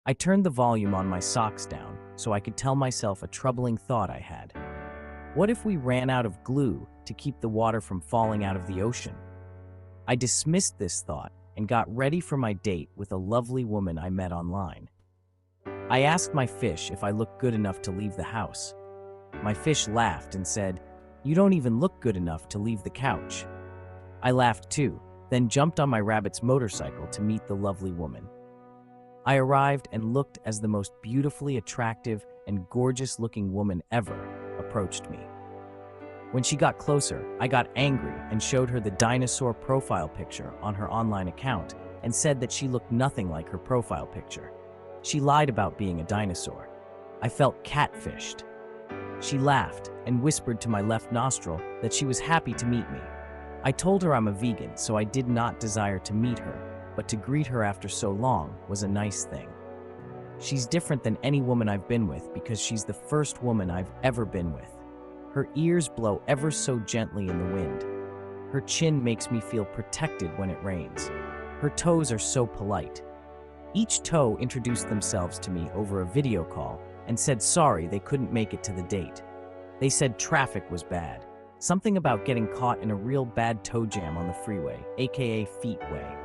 I turned the volume on my socks down so I could tell myself a troubling thought I had. What if we ran out of glue to keep the water from falling out of the ocean? I dismissed this thought and got ready for my date with a lovely woman I met online. I asked my fish if I looked good enough to leave the house. My fish laughed and said, "You don't even look good enough to leave the couch." I laughed too, then jumped on my rabbit's motorcycle to meet the lovely woman. I arrived and looked as the most beautifully attractive and gorgeous-looking woman ever approached me. When she got closer, I got angry and showed her the dinosaur profile picture on her online account and said that she looked nothing like her profile picture. She lied about being a dinosaur. I felt catfished. She laughed and whispered to my left nostril that she was happy to meet me. I told her I'm a vegan, so I did not desire to meet her, but to greet her after so long was a nice thing. She's different than any woman I've been with because she's the first woman I've ever been with. Her ears blow ever so gently in the wind. Her chin makes me feel protected when it rains. Her toes are so polite. Each toe introduced themselves to me over a video call and said sorry they couldn't make it to the date. They said traffic was bad. Something about getting caught in a real bad toe jam on the freeway, aka Feet Way.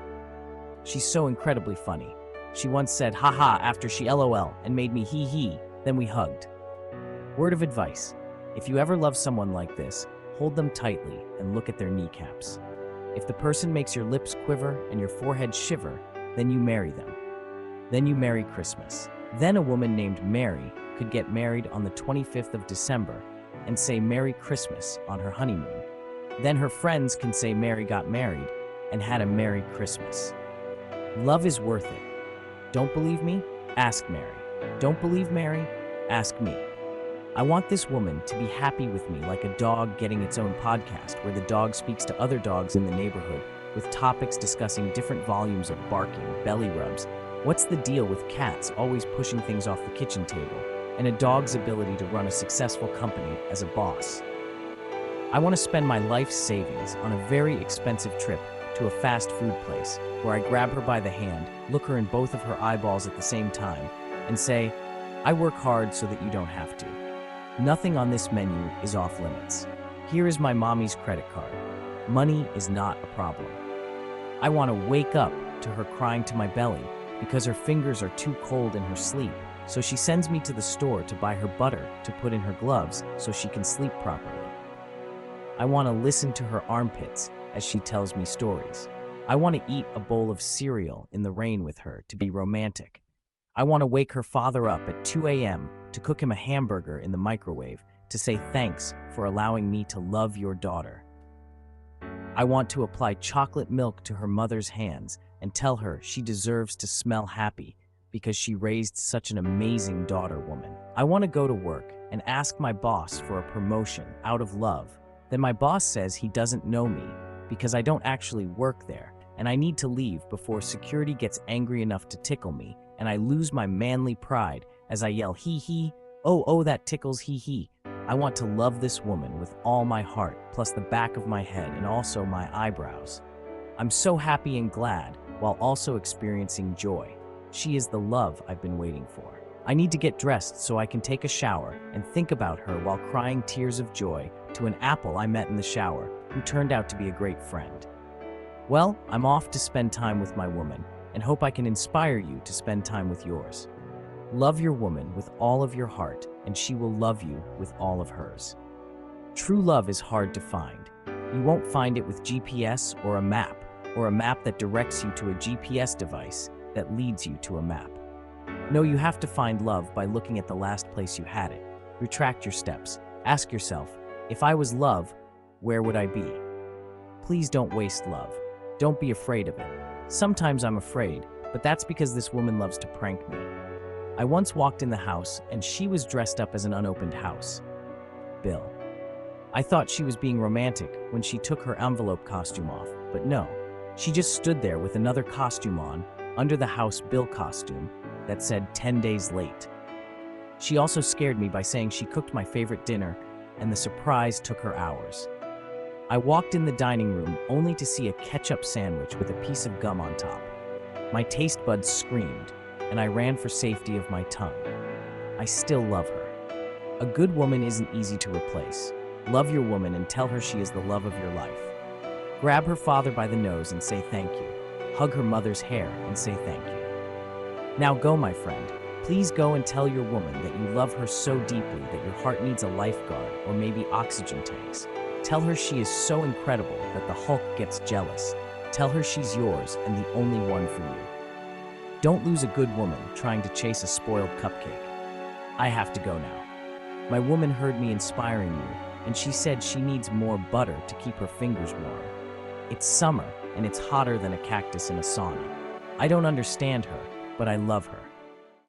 She's so incredibly funny. She once said haha after she LOL and made me hee hee, then we hugged. Word of advice: if you ever love someone like this, hold them tightly and look at their kneecaps. If the person makes your lips quiver and your forehead shiver, then you marry them. Then you marry Christmas. Then a woman named Mary could get married on the 25th of December and say Merry Christmas on her honeymoon. Then her friends can say Mary got married and had a Merry Christmas. Love is worth it. Don't believe me? Ask Mary. Don't believe Mary? Ask me. I want this woman to be happy with me like a dog getting its own podcast where the dog speaks to other dogs in the neighborhood with topics discussing different volumes of barking, belly rubs. What's the deal with cats always pushing things off the kitchen table, and a dog's ability to run a successful company as a boss? I want to spend my life's savings on a very expensive trip to a fast food place where I grab her by the hand, look her in both of her eyeballs at the same time, and say, "I work hard so that you don't have to. Nothing on this menu is off limits. Here is my mommy's credit card. Money is not a problem." I want to wake up to her crying to my belly because her fingers are too cold in her sleep, so she sends me to the store to buy her butter to put in her gloves so she can sleep properly. I want to listen to her armpits as she tells me stories. I want to eat a bowl of cereal in the rain with her to be romantic. I want to wake her father up at 2 a.m. to cook him a hamburger in the microwave to say thanks for allowing me to love your daughter. I want to apply chocolate milk to her mother's hands and tell her she deserves to smell happy because she raised such an amazing daughter woman. I want to go to work and ask my boss for a promotion out of love. Then my boss says he doesn't know me because I don't actually work there, and I need to leave before security gets angry enough to tickle me, and I lose my manly pride as I yell hee hee, oh that tickles hee hee. I want to love this woman with all my heart, plus the back of my head and also my eyebrows. I'm so happy and glad, while also experiencing joy. She is the love I've been waiting for. I need to get dressed so I can take a shower and think about her while crying tears of joy to an apple I met in the shower, who turned out to be a great friend. Well, I'm off to spend time with my woman, and hope I can inspire you to spend time with yours. Love your woman with all of your heart, and she will love you with all of hers. True love is hard to find. You won't find it with GPS or a map that directs you to a GPS device that leads you to a map. No, you have to find love by looking at the last place you had it. Retract your steps. Ask yourself, if I was love, where would I be? Please don't waste love. Don't be afraid of it. Sometimes I'm afraid, but that's because this woman loves to prank me. I once walked in the house and she was dressed up as an unopened house. Bill. I thought she was being romantic when she took her envelope costume off, but no. She just stood there with another costume on, under the house Bill costume, that said 10 days late. She also scared me by saying she cooked my favorite dinner, and the surprise took her hours. I walked in the dining room only to see a ketchup sandwich with a piece of gum on top. My taste buds screamed, and I ran for safety of my tongue. I still love her. A good woman isn't easy to replace. Love your woman and tell her she is the love of your life. Grab her father by the nose and say thank you. Hug her mother's hair and say thank you. Now go, my friend. Please go and tell your woman that you love her so deeply that your heart needs a lifeguard or maybe oxygen tanks. Tell her she is so incredible that the Hulk gets jealous. Tell her she's yours and the only one for you. Don't lose a good woman trying to chase a spoiled cupcake. I have to go now. My woman heard me inspiring you, and she said she needs more butter to keep her fingers warm. It's summer, and it's hotter than a cactus in a sauna. I don't understand her, but I love her.